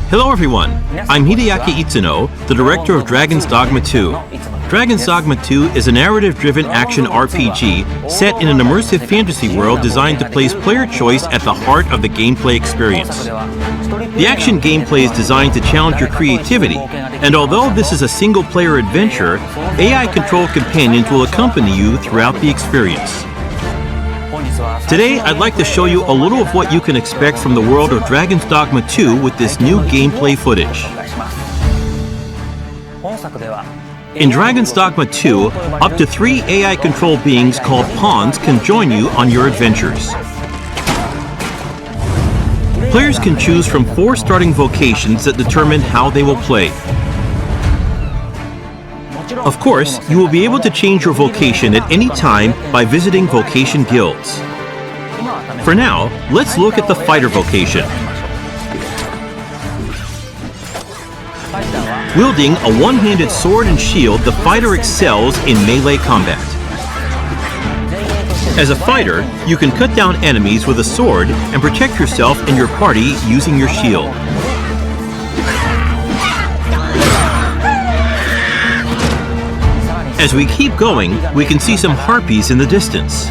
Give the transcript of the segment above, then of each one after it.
Hello everyone, I'm Hideaki Itsuno, the director of Dragon's Dogma 2. Dragon's Dogma 2 is a narrative-driven action RPG set in an immersive fantasy world designed to place player choice at the heart of the gameplay experience. The action gameplay is designed to challenge your creativity, and although this is a single-player adventure, AI-controlled companions will accompany you throughout the experience. Today, I'd like to show you a little of what you can expect from the world of Dragon's Dogma 2 with this new gameplay footage. In Dragon's Dogma 2, up to 3 AI-controlled beings called pawns can join you on your adventures. Players can choose from 4 starting vocations that determine how they will play. Of course, you will be able to change your vocation at any time by visiting vocation guilds. For now, let's look at the fighter vocation. Wielding a one-handed sword and shield, the fighter excels in melee combat. As a fighter, you can cut down enemies with a sword and protect yourself and your party using your shield. As we keep going, we can see some harpies in the distance.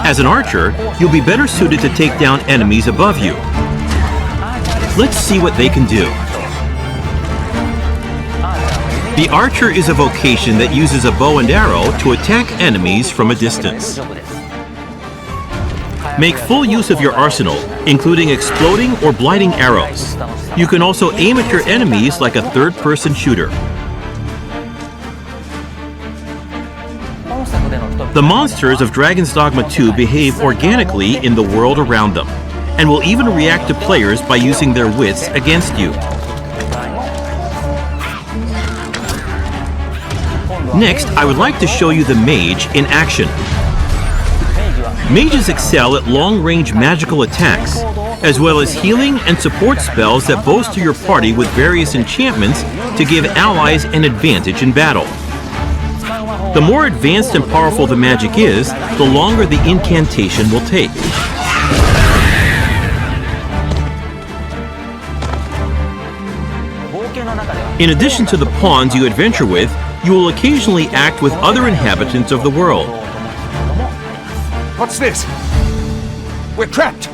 As an archer, you'll be better suited to take down enemies above you. Let's see what they can do. The archer is a vocation that uses a bow and arrow to attack enemies from a distance. Make full use of your arsenal, including exploding or blighting arrows. You can also aim at your enemies like a third-person shooter. The monsters of Dragon's Dogma 2 behave organically in the world around them, and will even react to players by using their wits against you. Next, I would like to show you the mage in action. Mages excel at long-range magical attacks, as well as healing and support spells that bolster your party with various enchantments to give allies an advantage in battle. The more advanced and powerful the magic is, the longer the incantation will take. In addition to the pawns you adventure with, you will occasionally act with other inhabitants of the world. What's this? We're trapped!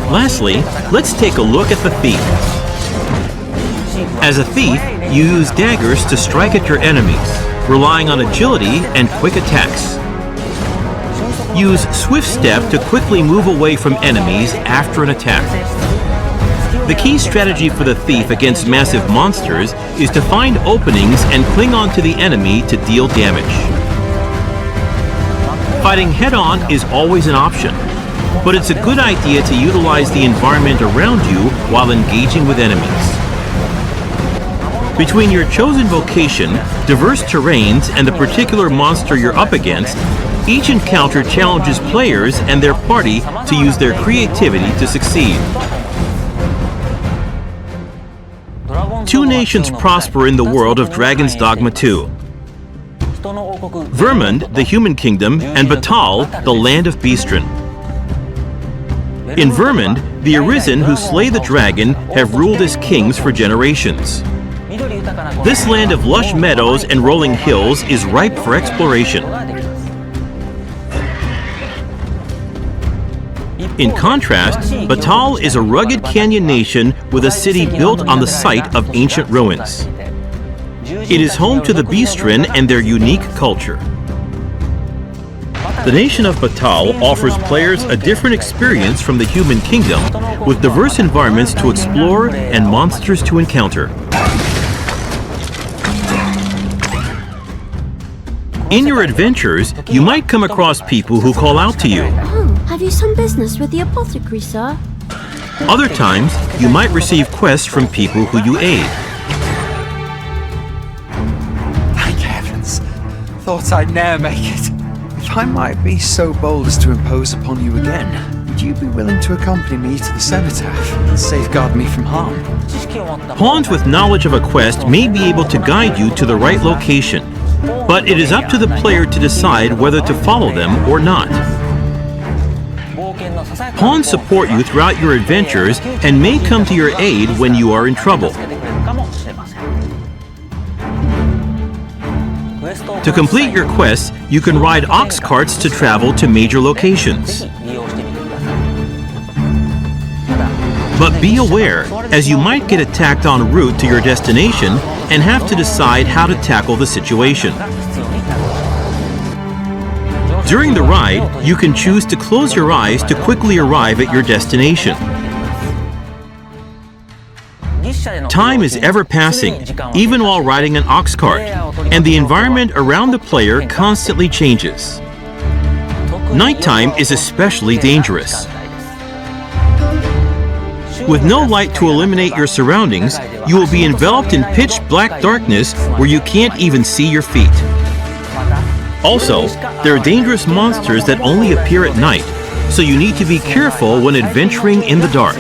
Lastly, let's take a look at the thief. As a thief, you use daggers to strike at your enemies, relying on agility and quick attacks. Use Swift Step to quickly move away from enemies after an attack. The key strategy for the thief against massive monsters is to find openings and cling on to the enemy to deal damage. Fighting head-on is always an option, but it's a good idea to utilize the environment around you while engaging with enemies. Between your chosen vocation, diverse terrains, and the particular monster you're up against, each encounter challenges players and their party to use their creativity to succeed. 2 nations prosper in the world of Dragon's Dogma 2. Vermund, the human kingdom, and Batal, the land of Beastren. In Vermund, the Arisen who slay the dragon have ruled as kings for generations. This land of lush meadows and rolling hills is ripe for exploration. In contrast, Batal is a rugged canyon nation with a city built on the site of ancient ruins. It is home to the Beastren and their unique culture. The nation of Batal offers players a different experience from the human kingdom, with diverse environments to explore and monsters to encounter. In your adventures, you might come across people who call out to you. Oh, have you some business with the apothecary, sir? Other times, you might receive quests from people who you aid. Thank heavens! Thought I'd ne'er make it. If I might be so bold as to impose upon you again. Would you be willing to accompany me to the cenotaph and safeguard me from harm? Pawns with knowledge of a quest may be able to guide you to the right location, but it is up to the player to decide whether to follow them or not. Pawns support you throughout your adventures and may come to your aid when you are in trouble. To complete your quests, you can ride ox carts to travel to major locations. But be aware, as you might get attacked en route to your destination and have to decide how to tackle the situation. During the ride, you can choose to close your eyes to quickly arrive at your destination. Time is ever passing, even while riding an ox cart, and the environment around the player constantly changes. Nighttime is especially dangerous. With no light to illuminate your surroundings, you will be enveloped in pitch black darkness where you can't even see your feet. Also, there are dangerous monsters that only appear at night, so you need to be careful when adventuring in the dark.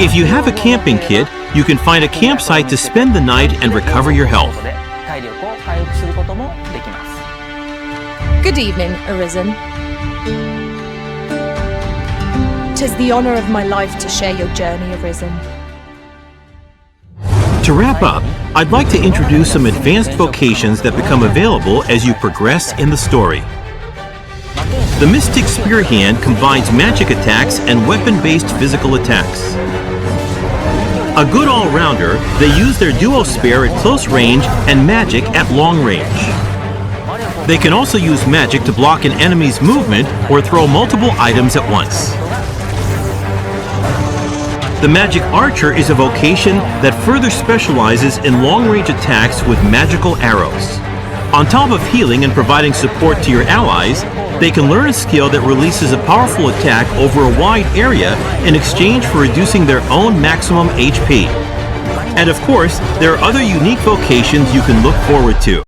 If you have a camping kit, you can find a campsite to spend the night and recover your health. Good evening, Arisen. 'Tis the honor of my life to share your journey, Arisen. To wrap up, I'd like to introduce some advanced vocations that become available as you progress in the story. The Mystic Spear Hand combines magic attacks and weapon-based physical attacks. A good all-rounder, they use their duo spear at close range and magic at long range. They can also use magic to block an enemy's movement or throw multiple items at once. The Magic Archer is a vocation that further specializes in long-range attacks with magical arrows. On top of healing and providing support to your allies, they can learn a skill that releases a powerful attack over a wide area in exchange for reducing their own maximum HP. And of course, there are other unique vocations you can look forward to.